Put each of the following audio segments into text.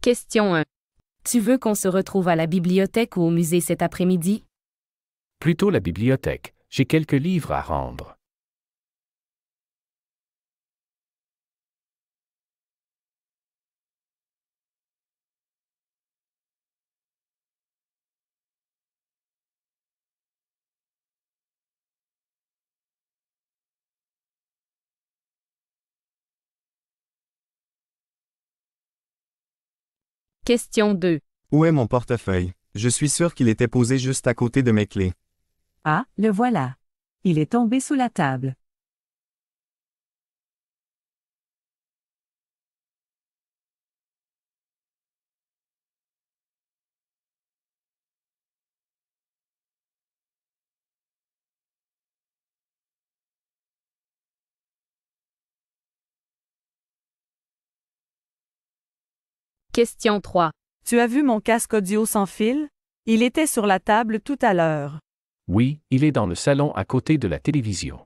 Question 1. Tu veux qu'on se retrouve à la bibliothèque ou au musée cet après-midi? Plutôt la bibliothèque, j'ai quelques livres à rendre. Question 2. Où est mon portefeuille? Je suis sûr qu'il était posé juste à côté de mes clés. Ah, le voilà. Il est tombé sous la table. Question 3. Tu as vu mon casque audio sans fil? Il était sur la table tout à l'heure. Oui, il est dans le salon à côté de la télévision.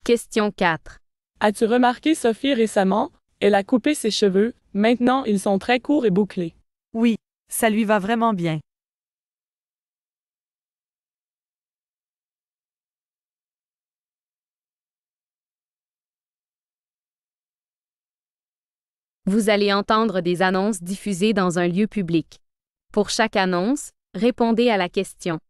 Question 4. As-tu remarqué Sophie récemment? Elle a coupé ses cheveux, maintenant ils sont très courts et bouclés. Oui, ça lui va vraiment bien. Vous allez entendre des annonces diffusées dans un lieu public. Pour chaque annonce, répondez à la question.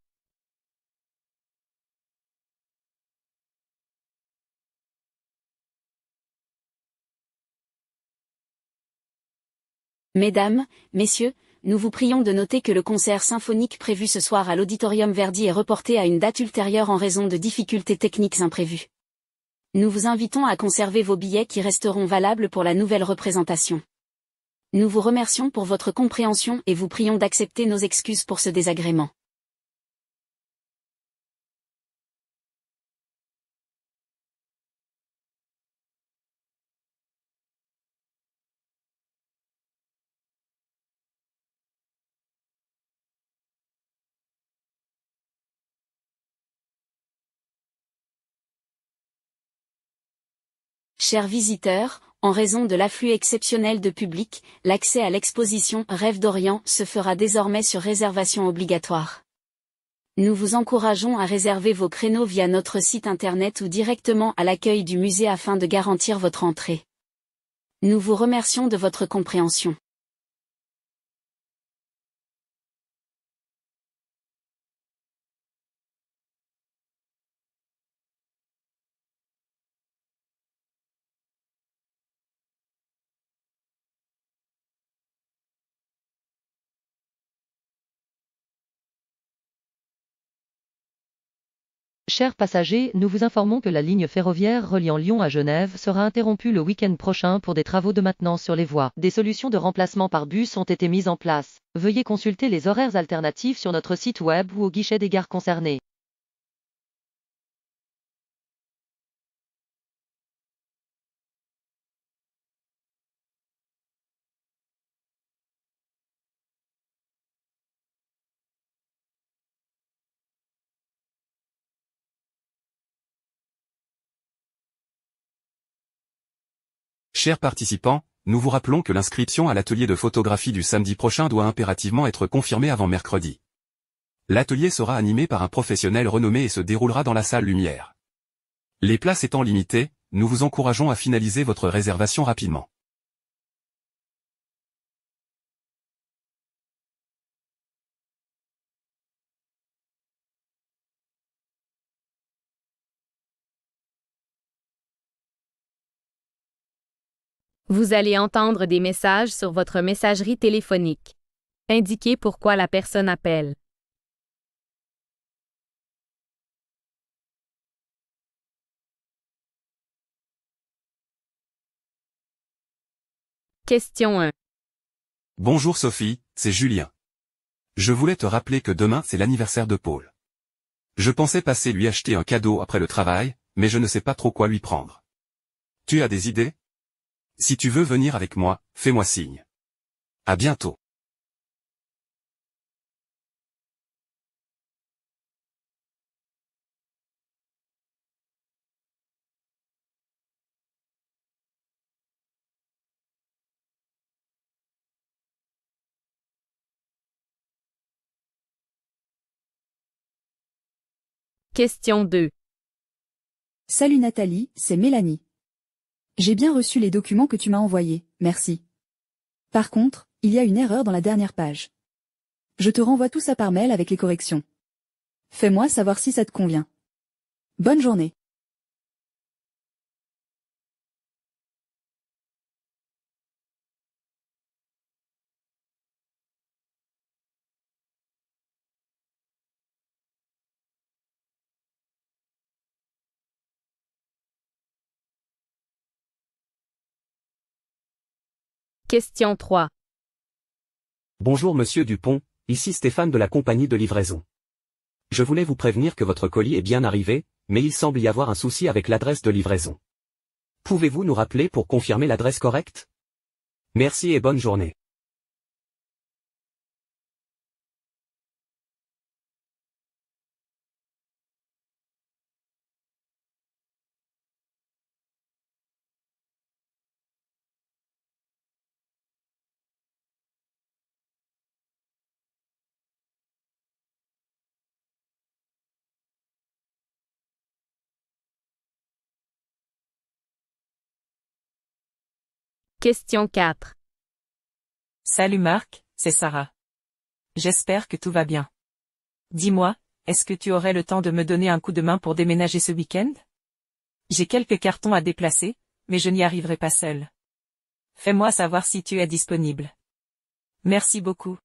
Mesdames, Messieurs, nous vous prions de noter que le concert symphonique prévu ce soir à l'Auditorium Verdi est reporté à une date ultérieure en raison de difficultés techniques imprévues. Nous vous invitons à conserver vos billets qui resteront valables pour la nouvelle représentation. Nous vous remercions pour votre compréhension et vous prions d'accepter nos excuses pour ce désagrément. Chers visiteurs, en raison de l'afflux exceptionnel de public, l'accès à l'exposition Rêves d'Orient se fera désormais sur réservation obligatoire. Nous vous encourageons à réserver vos créneaux via notre site internet ou directement à l'accueil du musée afin de garantir votre entrée. Nous vous remercions de votre compréhension. Chers passagers, nous vous informons que la ligne ferroviaire reliant Lyon à Genève sera interrompue le week-end prochain pour des travaux de maintenance sur les voies. Des solutions de remplacement par bus ont été mises en place. Veuillez consulter les horaires alternatifs sur notre site web ou au guichet des gares concernées. Chers participants, nous vous rappelons que l'inscription à l'atelier de photographie du samedi prochain doit impérativement être confirmée avant mercredi. L'atelier sera animé par un professionnel renommé et se déroulera dans la salle Lumière. Les places étant limitées, nous vous encourageons à finaliser votre réservation rapidement. Vous allez entendre des messages sur votre messagerie téléphonique. Indiquez pourquoi la personne appelle. Question 1. Bonjour Sophie, c'est Julien. Je voulais te rappeler que demain c'est l'anniversaire de Paul. Je pensais passer lui acheter un cadeau après le travail, mais je ne sais pas trop quoi lui prendre. Tu as des idées? Si tu veux venir avec moi, fais-moi signe. À bientôt. Question 2. Salut Nathalie, c'est Mélanie. J'ai bien reçu les documents que tu m'as envoyés, merci. Par contre, il y a une erreur dans la dernière page. Je te renvoie tout ça par mail avec les corrections. Fais-moi savoir si ça te convient. Bonne journée. Question 3. Bonjour Monsieur Dupont, ici Stéphane de la compagnie de livraison. Je voulais vous prévenir que votre colis est bien arrivé, mais il semble y avoir un souci avec l'adresse de livraison. Pouvez-vous nous rappeler pour confirmer l'adresse correcte? Merci et bonne journée. Question 4. Salut Marc, c'est Sarah. J'espère que tout va bien. Dis-moi, est-ce que tu aurais le temps de me donner un coup de main pour déménager ce week-end? J'ai quelques cartons à déplacer, mais je n'y arriverai pas seule. Fais-moi savoir si tu es disponible. Merci beaucoup.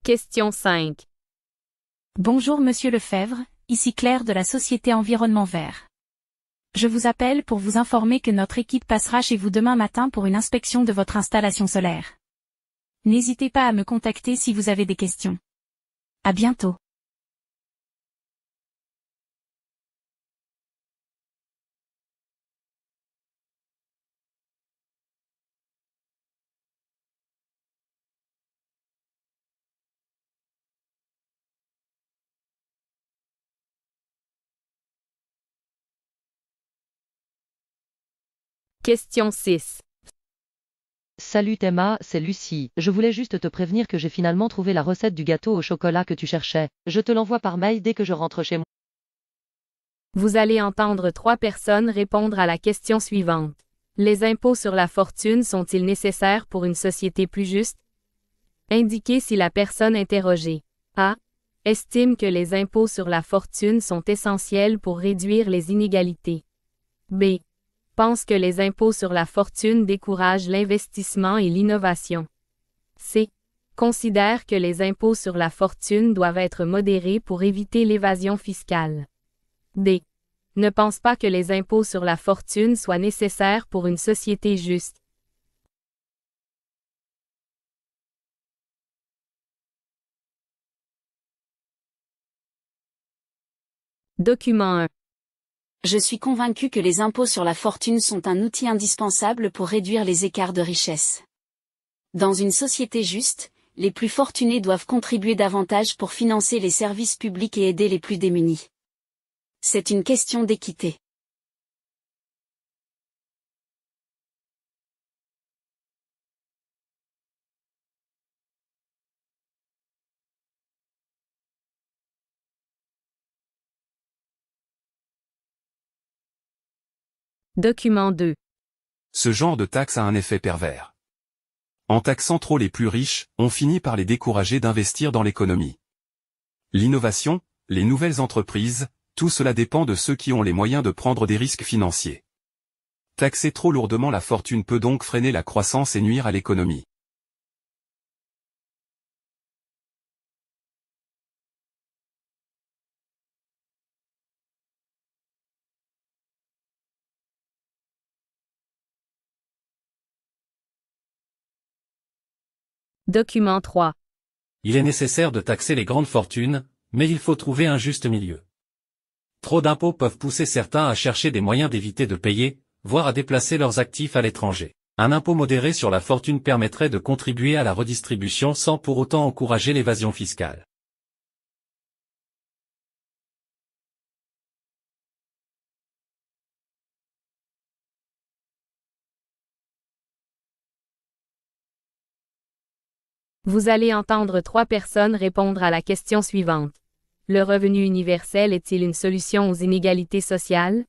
Question 5. Bonjour Monsieur Lefebvre, ici Claire de la société Environnement Vert. Je vous appelle pour vous informer que notre équipe passera chez vous demain matin pour une inspection de votre installation solaire. N'hésitez pas à me contacter si vous avez des questions. À bientôt. Question 6. Salut Emma, c'est Lucie. Je voulais juste te prévenir que j'ai finalement trouvé la recette du gâteau au chocolat que tu cherchais. Je te l'envoie par mail dès que je rentre chez moi. Vous allez entendre 3 personnes répondre à la question suivante. Les impôts sur la fortune sont-ils nécessaires pour une société plus juste? Indiquez si la personne interrogée A. Estime que les impôts sur la fortune sont essentiels pour réduire les inégalités. B. Pense que les impôts sur la fortune découragent l'investissement et l'innovation. C. Considère que les impôts sur la fortune doivent être modérés pour éviter l'évasion fiscale. D. Ne pense pas que les impôts sur la fortune soient nécessaires pour une société juste. Document 1. Je suis convaincu que les impôts sur la fortune sont un outil indispensable pour réduire les écarts de richesse. Dans une société juste, les plus fortunés doivent contribuer davantage pour financer les services publics et aider les plus démunis. C'est une question d'équité. Document 2. Ce genre de taxe a un effet pervers. En taxant trop les plus riches, on finit par les décourager d'investir dans l'économie. L'innovation, les nouvelles entreprises, tout cela dépend de ceux qui ont les moyens de prendre des risques financiers. Taxer trop lourdement la fortune peut donc freiner la croissance et nuire à l'économie. Document 3. Il est nécessaire de taxer les grandes fortunes, mais il faut trouver un juste milieu. Trop d'impôts peuvent pousser certains à chercher des moyens d'éviter de payer, voire à déplacer leurs actifs à l'étranger. Un impôt modéré sur la fortune permettrait de contribuer à la redistribution sans pour autant encourager l'évasion fiscale. Vous allez entendre 3 personnes répondre à la question suivante. Le revenu universel est-il une solution aux inégalités sociales?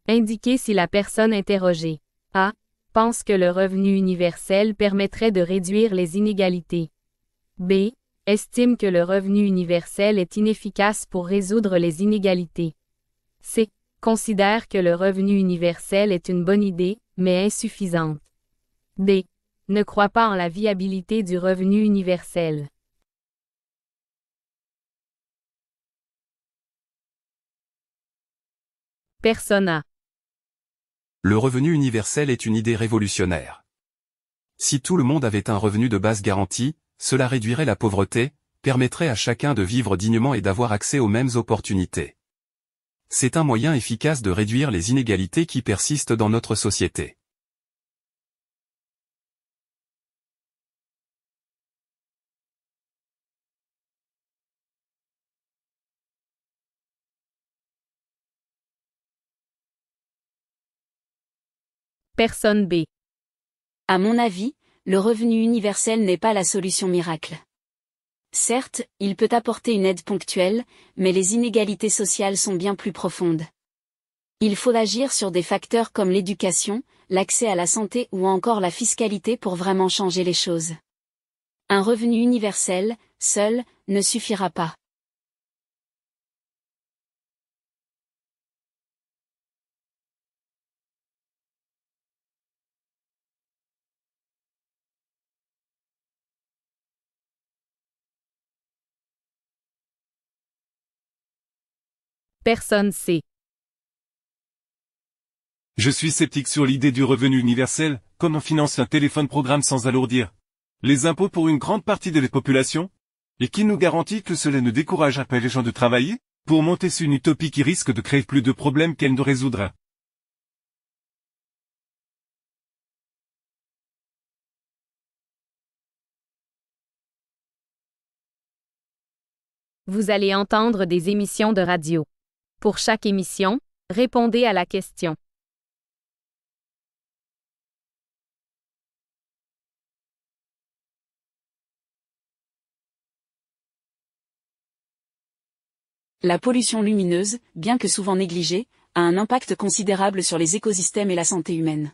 Indiquez si la personne interrogée A. pense que le revenu universel permettrait de réduire les inégalités. B. estime que le revenu universel est inefficace pour résoudre les inégalités. C. considère que le revenu universel est une bonne idée, mais insuffisante. D. ne croit pas en la viabilité du revenu universel. Personne A. Le revenu universel est une idée révolutionnaire. Si tout le monde avait un revenu de base garanti, cela réduirait la pauvreté, permettrait à chacun de vivre dignement et d'avoir accès aux mêmes opportunités. C'est un moyen efficace de réduire les inégalités qui persistent dans notre société. Personne B. À mon avis, le revenu universel n'est pas la solution miracle. Certes, il peut apporter une aide ponctuelle, mais les inégalités sociales sont bien plus profondes. Il faut agir sur des facteurs comme l'éducation, l'accès à la santé ou encore la fiscalité pour vraiment changer les choses. Un revenu universel, seul, ne suffira pas. Personne C. Je suis sceptique sur l'idée du revenu universel, comme on finance un téléphone programme sans alourdir les impôts pour une grande partie de la population? Et qui nous garantit que cela ne décourage pas les gens de travailler, pour monter sur une utopie qui risque de créer plus de problèmes qu'elle ne résoudra? Vous allez entendre des émissions de radio. Pour chaque émission, répondez à la question. La pollution lumineuse, bien que souvent négligée, a un impact considérable sur les écosystèmes et la santé humaine.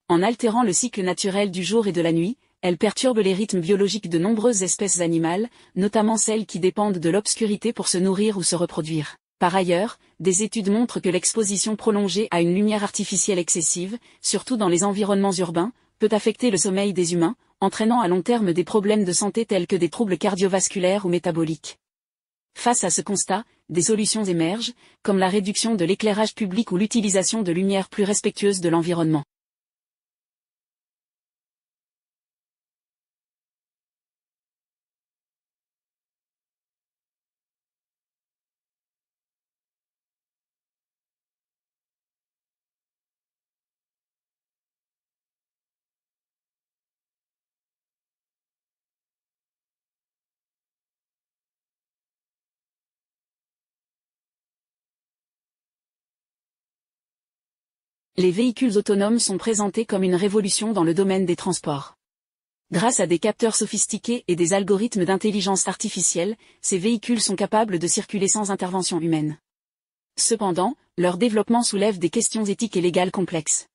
En altérant le cycle naturel du jour et de la nuit, elle perturbe les rythmes biologiques de nombreuses espèces animales, notamment celles qui dépendent de l'obscurité pour se nourrir ou se reproduire. Par ailleurs, des études montrent que l'exposition prolongée à une lumière artificielle excessive, surtout dans les environnements urbains, peut affecter le sommeil des humains, entraînant à long terme des problèmes de santé tels que des troubles cardiovasculaires ou métaboliques. Face à ce constat, des solutions émergent, comme la réduction de l'éclairage public ou l'utilisation de lumières plus respectueuses de l'environnement. Les véhicules autonomes sont présentés comme une révolution dans le domaine des transports. Grâce à des capteurs sophistiqués et des algorithmes d'intelligence artificielle, ces véhicules sont capables de circuler sans intervention humaine. Cependant, leur développement soulève des questions éthiques et légales complexes.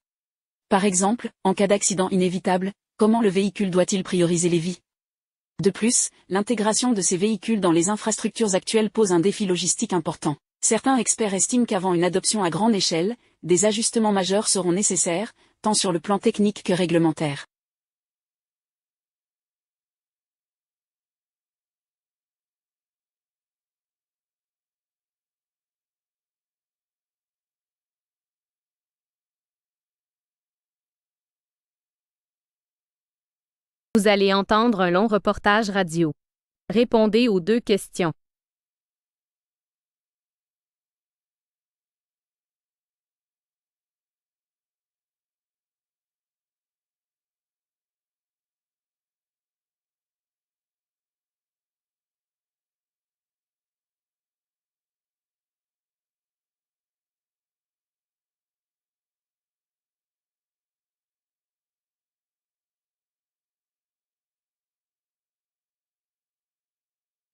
Par exemple, en cas d'accident inévitable, comment le véhicule doit-il prioriser les vies? De plus, l'intégration de ces véhicules dans les infrastructures actuelles pose un défi logistique important. Certains experts estiment qu'avant une adoption à grande échelle, des ajustements majeurs seront nécessaires, tant sur le plan technique que réglementaire. Vous allez entendre un long reportage radio. Répondez aux 2 questions.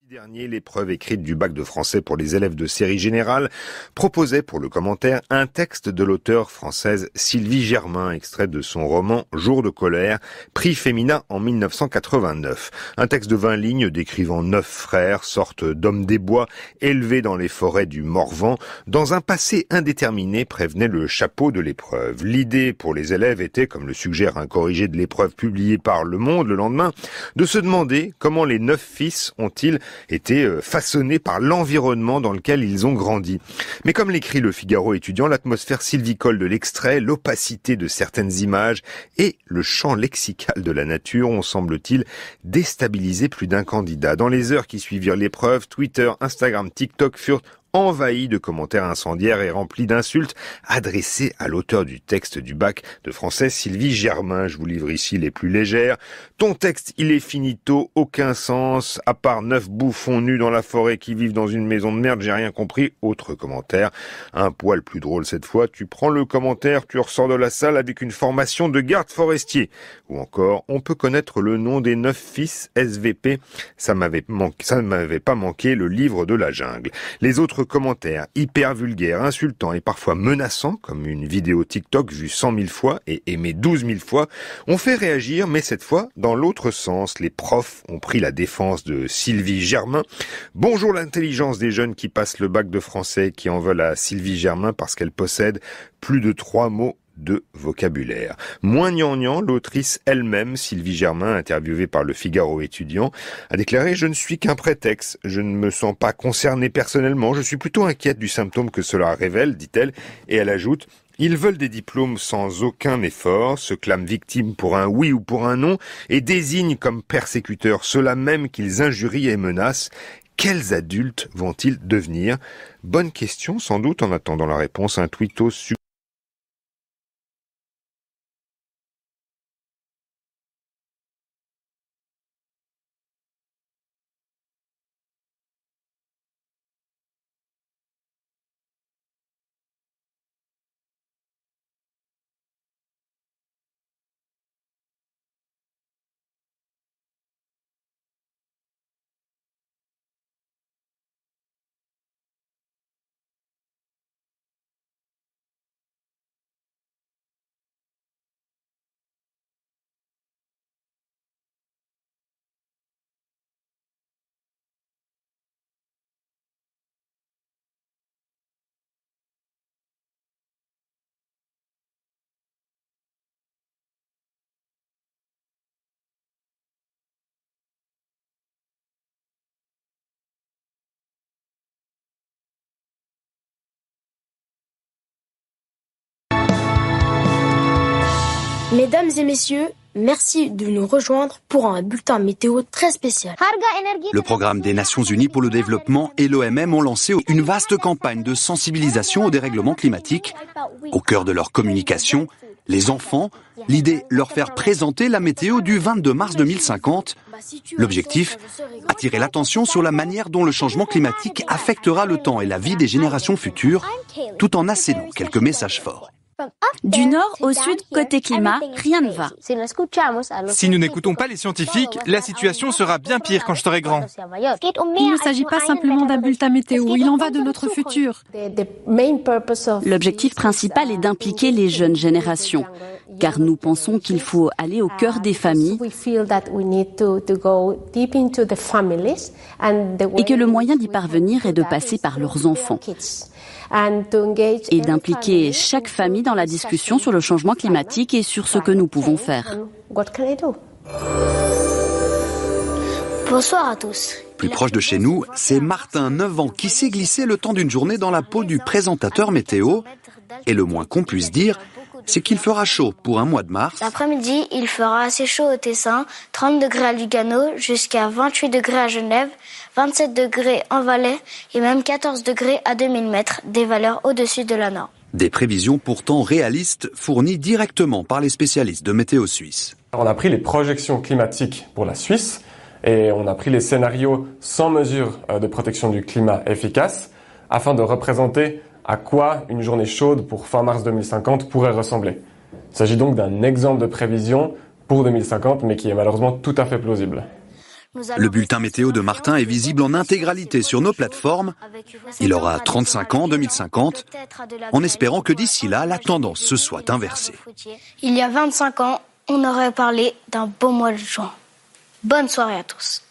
Dernier, l'épreuve écrite du bac de français pour les élèves de série générale proposait pour le commentaire un texte de l'auteure française Sylvie Germain, extrait de son roman Jour de colère, prix Femina en 1989. Un texte de 20 lignes décrivant 9 frères, sorte d'hommes des bois, élevés dans les forêts du Morvan, dans un passé indéterminé, prévenait le chapeau de l'épreuve. L'idée pour les élèves était, comme le suggère un corrigé de l'épreuve publié par Le Monde le lendemain, de se demander comment les 9 fils ont-ils été façonnés par l'environnement dans lequel ils ont grandi. Mais comme l'écrit le Figaro étudiant, l'atmosphère sylvicole de l'extrait, l'opacité de certaines images et le champ lexical de la nature ont, semble-t-il, déstabilisé plus d'un candidat. Dans les heures qui suivirent l'épreuve, Twitter, Instagram, TikTok furent envahi de commentaires incendiaires et remplis d'insultes adressés à l'auteur du texte du bac de français Sylvie Germain. Je vous livre ici les plus légères. Ton texte, il est finito, aucun sens, à part 9 bouffons nus dans la forêt qui vivent dans une maison de merde, j'ai rien compris. Autre commentaire, un poil plus drôle cette fois, tu prends le commentaire, tu ressors de la salle avec une formation de garde forestier. Ou encore, on peut connaître le nom des 9 fils SVP, ça m'avait pas manqué, le livre de la jungle. Les autres commentaires hyper vulgaires, insultants et parfois menaçants, comme une vidéo TikTok vue 100 000 fois et aimée 12 000 fois, ont fait réagir, mais cette fois dans l'autre sens. Les profs ont pris la défense de Sylvie Germain. Bonjour l'intelligence des jeunes qui passent le bac de français, qui en veulent à Sylvie Germain parce qu'elle possède plus de 3 mots de vocabulaire. Moins gnangnan, l'autrice elle-même, Sylvie Germain, interviewée par le Figaro étudiant, a déclaré « Je ne suis qu'un prétexte, je ne me sens pas concernée personnellement, je suis plutôt inquiète du symptôme que cela révèle », dit-elle, et elle ajoute « Ils veulent des diplômes sans aucun effort, se clament victimes pour un oui ou pour un non, et désignent comme persécuteurs ceux-là même qu'ils injurient et menacent. Quels adultes vont-ils devenir ?» Bonne question, sans doute, en attendant la réponse, un tweetos Mesdames et messieurs, merci de nous rejoindre pour un bulletin météo très spécial. Le programme des Nations Unies pour le développement et l'OMM ont lancé une vaste campagne de sensibilisation au dérèglement climatique. Au cœur de leur communication, les enfants, l'idée leur faire présenter la météo du 22 mars 2050. L'objectif, attirer l'attention sur la manière dont le changement climatique affectera le temps et la vie des générations futures, tout en assénant quelques messages forts. Du nord au sud, côté climat, rien ne va. Si nous n'écoutons pas les scientifiques, la situation sera bien pire quand je serai grand. Il ne s'agit pas simplement d'un bulletin météo, il en va de notre futur. L'objectif principal est d'impliquer les jeunes générations, car nous pensons qu'il faut aller au cœur des familles et que le moyen d'y parvenir est de passer par leurs enfants et d'impliquer chaque famille dans la discussion sur le changement climatique et sur ce que nous pouvons faire. Bonsoir à tous. Plus proche de chez nous, c'est Martin, 9 ans, qui s'est glissé le temps d'une journée dans la peau du présentateur météo. Et le moins qu'on puisse dire, c'est qu'il fera chaud pour un mois de mars. L'après-midi, il fera assez chaud au Tessin, 30 degrés à Lugano, jusqu'à 28 degrés à Genève, 27 degrés en Valais et même 14 degrés à 2000 mètres, des valeurs au-dessus de la norme. Des prévisions pourtant réalistes fournies directement par les spécialistes de météo suisse. On a pris les projections climatiques pour la Suisse et on a pris les scénarios sans mesure de protection du climat efficace afin de représenter à quoi une journée chaude pour fin mars 2050 pourrait ressembler. Il s'agit donc d'un exemple de prévision pour 2050 mais qui est malheureusement tout à fait plausible. Le bulletin météo de Martin est visible en intégralité sur nos plateformes. Il aura 35 ans en 2050, en espérant que d'ici là, la tendance se soit inversée. Il y a 25 ans, on aurait parlé d'un beau mois de juin. Bonne soirée à tous.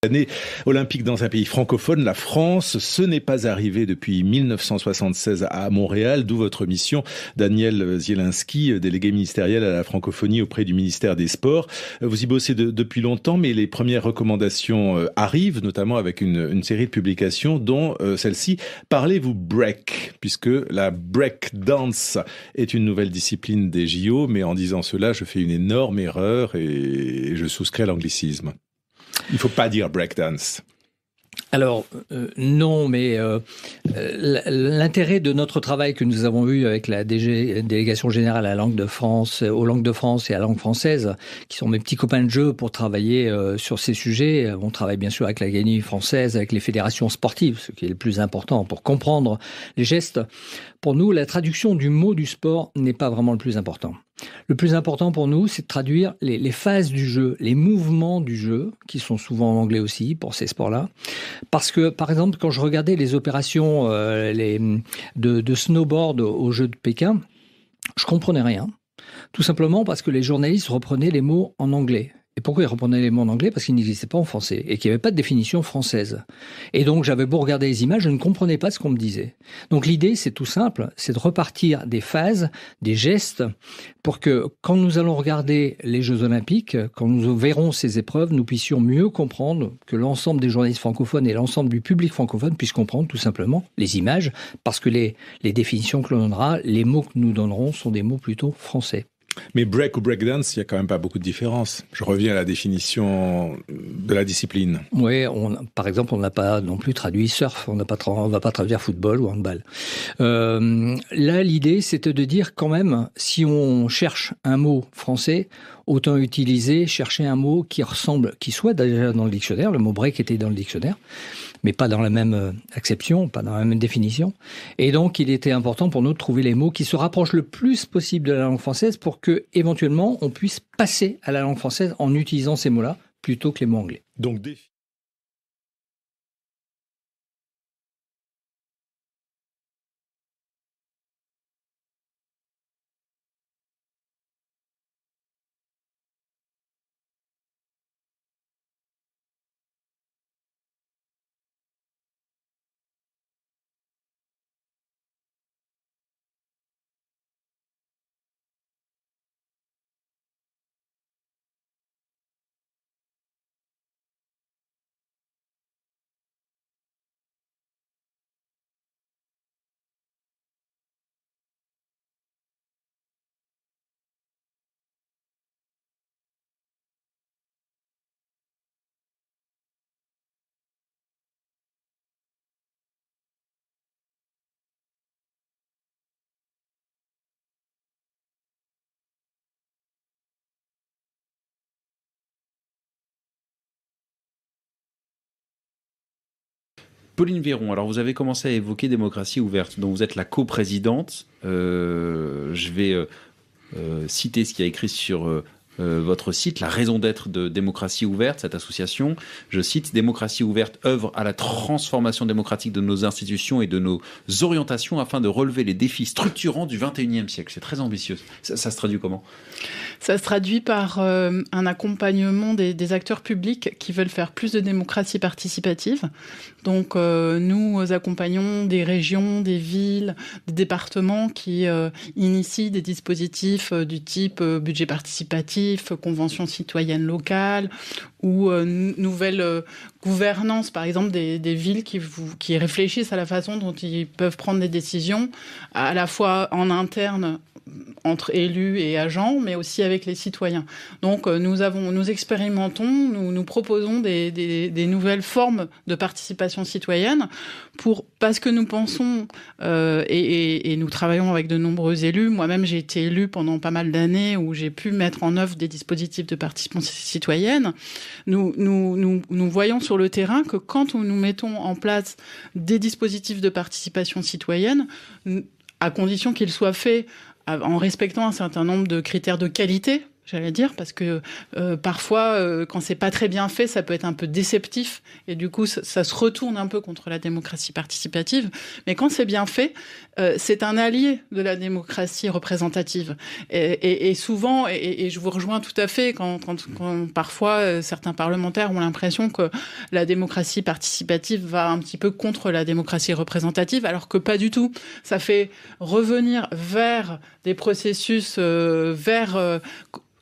Année olympique dans un pays francophone, la France, ce n'est pas arrivé depuis 1976 à Montréal, d'où votre mission, Daniel Zielinski, délégué ministériel à la francophonie auprès du ministère des Sports. Vous y bossez depuis longtemps, mais les premières recommandations arrivent, notamment avec une série de publications, dont celle-ci, Parlez-vous break, puisque la break dance est une nouvelle discipline des JO, mais en disant cela, je fais une énorme erreur et je souscris à l'anglicisme. Il ne faut pas dire breakdance. Alors, non, mais l'intérêt de notre travail que nous avons eu avec la Délégation générale à la langue de France, aux langues de France et à la langue française, qui sont mes petits copains de jeu pour travailler sur ces sujets. On travaille bien sûr avec l'Académie française, avec les fédérations sportives, ce qui est le plus important pour comprendre les gestes. Pour nous, la traduction du mot du sport n'est pas vraiment le plus important. Le plus important pour nous, c'est de traduire les phases du jeu, les mouvements du jeu, qui sont souvent en anglais aussi pour ces sports-là. Parce que, par exemple, quand je regardais les opérations de snowboard aux Jeux de Pékin, je comprenais rien. Tout simplement parce que les journalistes reprenaient les mots en anglais. Et pourquoi ils reprenaient les mots en anglais? Parce qu'ils n'existaient pas en français et qu'il n'y avait pas de définition française. Et donc, j'avais beau regarder les images, je ne comprenais pas ce qu'on me disait. Donc, l'idée, c'est tout simple, c'est de repartir des phases, des gestes, pour que quand nous allons regarder les Jeux Olympiques, quand nous verrons ces épreuves, nous puissions mieux comprendre, que l'ensemble des journalistes francophones et l'ensemble du public francophone puissent comprendre tout simplement les images, parce que les définitions que l'on donnera, les mots que nous donnerons sont des mots plutôt français. Mais break ou breakdance, il n'y a quand même pas beaucoup de différence. Je reviens à la définition de la discipline. Oui, par exemple, on n'a pas non plus traduit surf, on va pas traduire football ou handball. Là, l'idée, c'était de dire quand même, si on cherche un mot français, autant chercher un mot qui ressemble, qui soit déjà dans le dictionnaire. Le mot break était dans le dictionnaire, mais pas dans la même acception, pas dans la même définition. Et donc, il était important pour nous de trouver les mots qui se rapprochent le plus possible de la langue française pour que, éventuellement, on puisse passer à la langue française en utilisant ces mots-là plutôt que les mots anglais. Donc, Pauline Véron, alors vous avez commencé à évoquer démocratie ouverte, dont vous êtes la coprésidente. Je vais citer ce qui a écrit sur votre site, la raison d'être de Démocratie ouverte, cette association. Je cite: Démocratie ouverte œuvre à la transformation démocratique de nos institutions et de nos orientations afin de relever les défis structurants du XXIe siècle. C'est très ambitieux. Ça se traduit comment ? Ça se traduit par un accompagnement des acteurs publics qui veulent faire plus de démocratie participative. Donc nous accompagnons des régions, des villes, des départements qui initient des dispositifs du type budget participatif, convention citoyenne locale ou nouvelle gouvernance, par exemple des villes qui réfléchissent à la façon dont ils peuvent prendre des décisions, à la fois en interne entre élus et agents, mais aussi avec les citoyens. Donc nous expérimentons, nous proposons des nouvelles formes de participation citoyenne parce que nous pensons, et nous travaillons avec de nombreux élus, moi-même j'ai été élue pendant pas mal d'années où j'ai pu mettre en œuvre des dispositifs de participation citoyenne. Nous voyons sur le terrain que quand nous mettons en place des dispositifs de participation citoyenne, à condition qu'ils soient faits en respectant un certain nombre de critères de qualité, j'allais dire, parce que parfois, quand c'est pas très bien fait, ça peut être un peu déceptif, et du coup, ça se retourne un peu contre la démocratie participative. Mais quand c'est bien fait, c'est un allié de la démocratie représentative. Et souvent, et je vous rejoins tout à fait, quand parfois certains parlementaires ont l'impression que la démocratie participative va un petit peu contre la démocratie représentative, alors que pas du tout. Ça fait revenir vers des processus,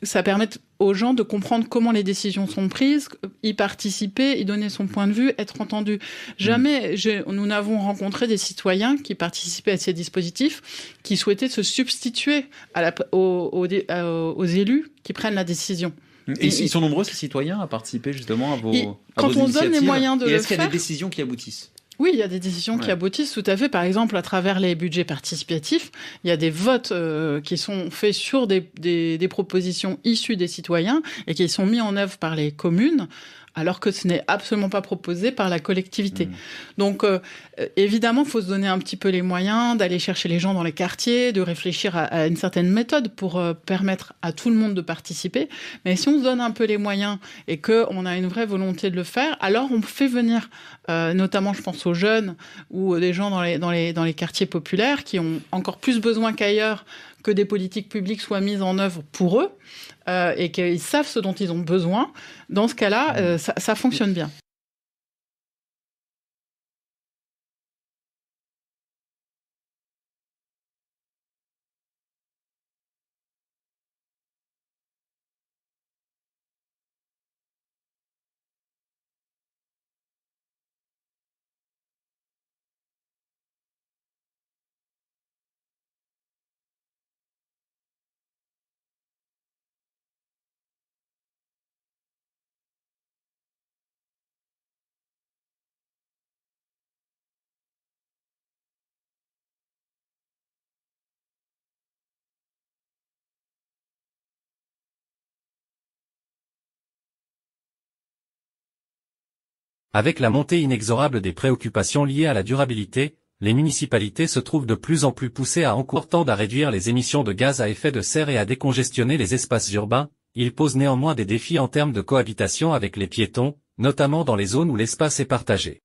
ça permet aux gens de comprendre comment les décisions sont prises, y participer, y donner son point de vue, être entendu. Jamais nous n'avons rencontré des citoyens qui participaient à ces dispositifs, qui souhaitaient se substituer aux élus qui prennent la décision. Et ils sont nombreux, ces citoyens, à participer justement à vos initiatives. Quand on donne les moyens de le faire... Est-ce qu'il y a des décisions qui aboutissent ? Oui, il y a des décisions qui aboutissent, tout à fait. Par exemple, à travers les budgets participatifs, il y a des votes qui sont faits sur des propositions issues des citoyens et qui sont mis en œuvre par les communes, alors que ce n'est absolument pas proposé par la collectivité. Donc, évidemment, il faut se donner un petit peu les moyens d'aller chercher les gens dans les quartiers, de réfléchir à une certaine méthode pour permettre à tout le monde de participer. Mais si on se donne un peu les moyens et qu'on a une vraie volonté de le faire, alors on fait venir, notamment je pense aux jeunes ou des gens dans les quartiers populaires qui ont encore plus besoin qu'ailleurs que des politiques publiques soient mises en œuvre pour eux et qu'ils savent ce dont ils ont besoin. Dans ce cas-là, ça fonctionne bien. Avec la montée inexorable des préoccupations liées à la durabilité, les municipalités se trouvent de plus en plus poussées à tendre à réduire les émissions de gaz à effet de serre et à décongestionner les espaces urbains. Ils posent néanmoins des défis en termes de cohabitation avec les piétons, notamment dans les zones où l'espace est partagé.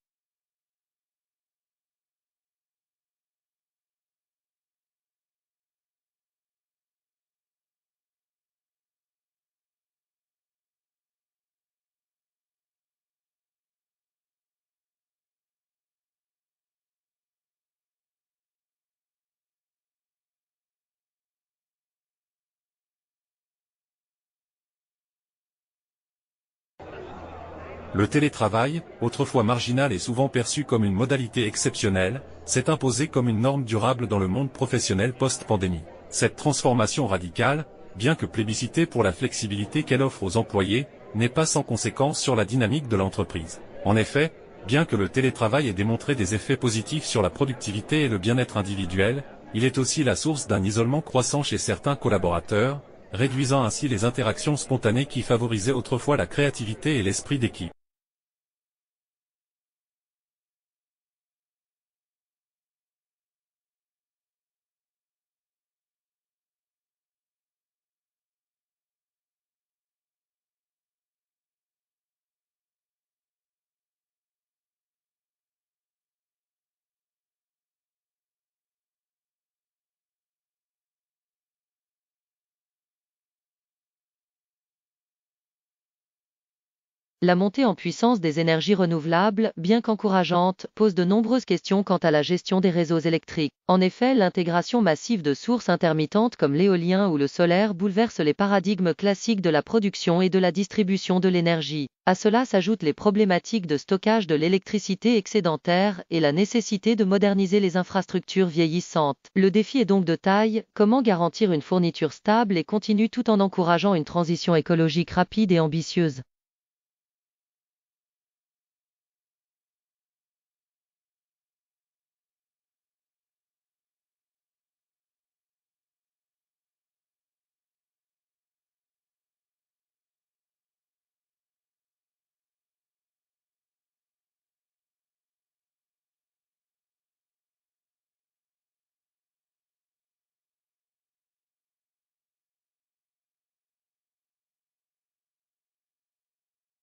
Le télétravail, autrefois marginal et souvent perçu comme une modalité exceptionnelle, s'est imposé comme une norme durable dans le monde professionnel post-pandémie. Cette transformation radicale, bien que plébiscitée pour la flexibilité qu'elle offre aux employés, n'est pas sans conséquence sur la dynamique de l'entreprise. En effet, bien que le télétravail ait démontré des effets positifs sur la productivité et le bien-être individuel, il est aussi la source d'un isolement croissant chez certains collaborateurs, réduisant ainsi les interactions spontanées qui favorisaient autrefois la créativité et l'esprit d'équipe. La montée en puissance des énergies renouvelables, bien qu'encourageante, pose de nombreuses questions quant à la gestion des réseaux électriques. En effet, l'intégration massive de sources intermittentes comme l'éolien ou le solaire bouleverse les paradigmes classiques de la production et de la distribution de l'énergie. À cela s'ajoutent les problématiques de stockage de l'électricité excédentaire et la nécessité de moderniser les infrastructures vieillissantes. Le défi est donc de taille, comment garantir une fourniture stable et continue tout en encourageant une transition écologique rapide et ambitieuse.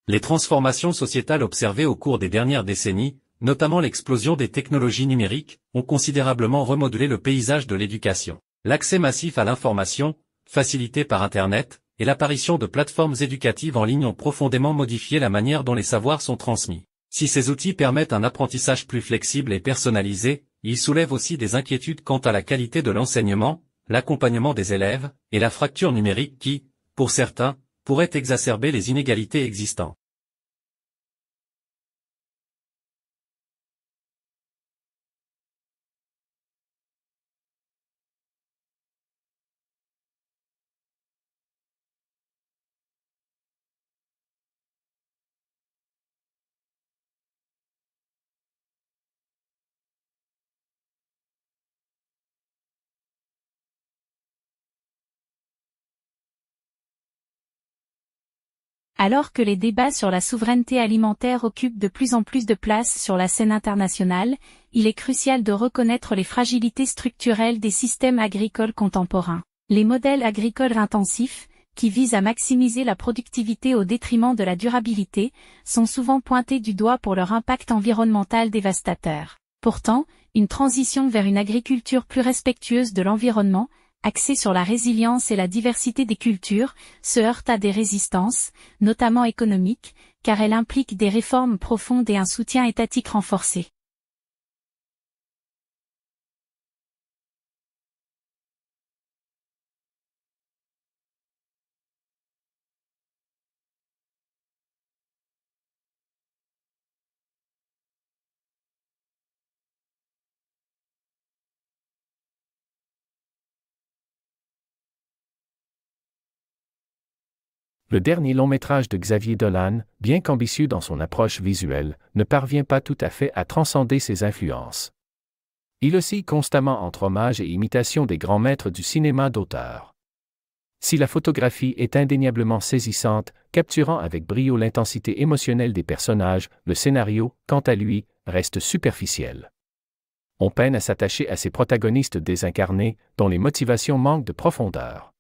Les transformations sociétales observées au cours des dernières décennies, notamment l'explosion des technologies numériques, ont considérablement remodelé le paysage de l'éducation. L'accès massif à l'information, facilité par Internet, et l'apparition de plateformes éducatives en ligne ont profondément modifié la manière dont les savoirs sont transmis. Si ces outils permettent un apprentissage plus flexible et personnalisé, ils soulèvent aussi des inquiétudes quant à la qualité de l'enseignement, l'accompagnement des élèves, et la fracture numérique qui, pour certains, pourrait exacerber les inégalités existantes. Alors que les débats sur la souveraineté alimentaire occupent de plus en plus de place sur la scène internationale, il est crucial de reconnaître les fragilités structurelles des systèmes agricoles contemporains. Les modèles agricoles intensifs, qui visent à maximiser la productivité au détriment de la durabilité, sont souvent pointés du doigt pour leur impact environnemental dévastateur. Pourtant, une transition vers une agriculture plus respectueuse de l'environnement, axée sur la résilience et la diversité des cultures, se heurte à des résistances, notamment économiques, car elle implique des réformes profondes et un soutien étatique renforcé. Le dernier long-métrage de Xavier Dolan, bien qu'ambitieux dans son approche visuelle, ne parvient pas tout à fait à transcender ses influences. Il oscille constamment entre hommage et imitation des grands maîtres du cinéma d'auteur. Si la photographie est indéniablement saisissante, capturant avec brio l'intensité émotionnelle des personnages, le scénario, quant à lui, reste superficiel. On peine à s'attacher à ces protagonistes désincarnés, dont les motivations manquent de profondeur.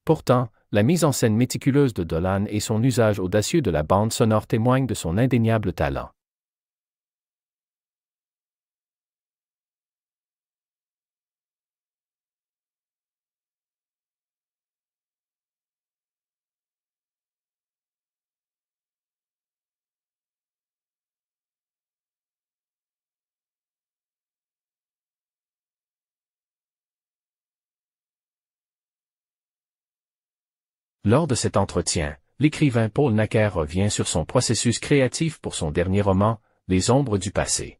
Pourtant, la mise en scène méticuleuse de Dolan et son usage audacieux de la bande sonore témoignent de son indéniable talent. Lors de cet entretien, l'écrivain Paul Nacker revient sur son processus créatif pour son dernier roman, Les ombres du passé.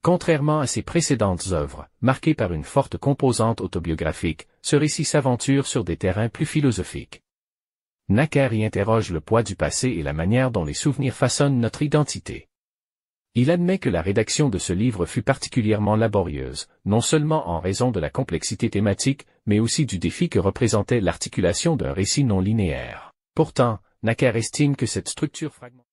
Contrairement à ses précédentes œuvres, marquées par une forte composante autobiographique, ce récit s'aventure sur des terrains plus philosophiques. Nacker y interroge le poids du passé et la manière dont les souvenirs façonnent notre identité. Il admet que la rédaction de ce livre fut particulièrement laborieuse, non seulement en raison de la complexité thématique, mais aussi du défi que représentait l'articulation d'un récit non linéaire. Pourtant, Nacker estime que cette structure fragmentaire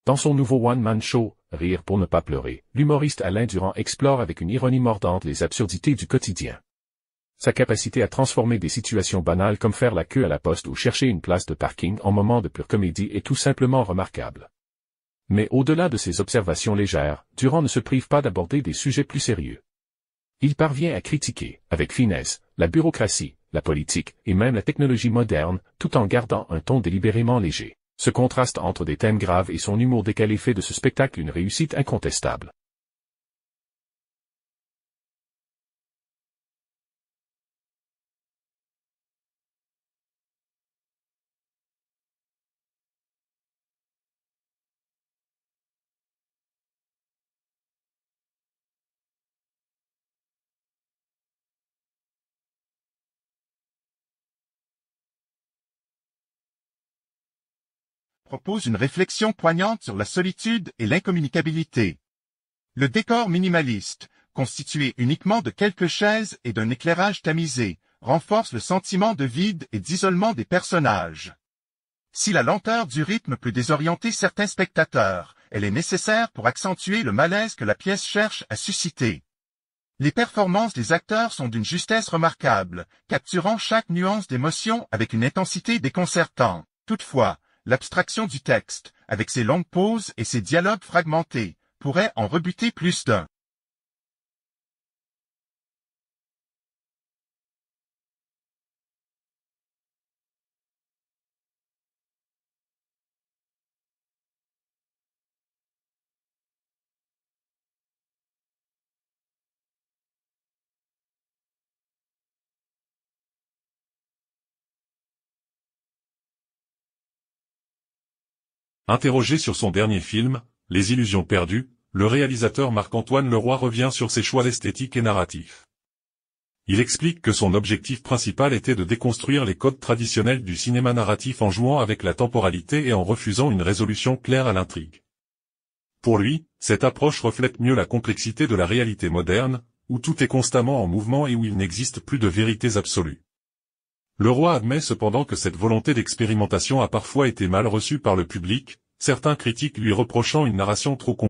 Dans son nouveau one-man show, Rire pour ne pas pleurer, l'humoriste Alain Durand explore avec une ironie mordante les absurdités du quotidien. Sa capacité à transformer des situations banales comme faire la queue à la poste ou chercher une place de parking en moment de pure comédie est tout simplement remarquable. Mais au-delà de ces observations légères, Durand ne se prive pas d'aborder des sujets plus sérieux. Il parvient à critiquer, avec finesse, la bureaucratie, la politique et même la technologie moderne, tout en gardant un ton délibérément léger. Ce contraste entre des thèmes graves et son humour décalé fait de ce spectacle une réussite incontestable. Propose une réflexion poignante sur la solitude et l'incommunicabilité. Le décor minimaliste, constitué uniquement de quelques chaises et d'un éclairage tamisé, renforce le sentiment de vide et d'isolement des personnages. Si la lenteur du rythme peut désorienter certains spectateurs, elle est nécessaire pour accentuer le malaise que la pièce cherche à susciter. Les performances des acteurs sont d'une justesse remarquable, capturant chaque nuance d'émotion avec une intensité déconcertante. Toutefois, l'abstraction du texte, avec ses longues pauses et ses dialogues fragmentés, pourrait en rebuter plus d'un. Interrogé sur son dernier film, Les Illusions perdues, le réalisateur Marc-Antoine Leroy revient sur ses choix esthétiques et narratifs. Il explique que son objectif principal était de déconstruire les codes traditionnels du cinéma narratif en jouant avec la temporalité et en refusant une résolution claire à l'intrigue. Pour lui, cette approche reflète mieux la complexité de la réalité moderne, où tout est constamment en mouvement et où il n'existe plus de vérités absolues. Leroy admet cependant que cette volonté d'expérimentation a parfois été mal reçue par le public, certains critiques lui reprochant une narration trop complexe.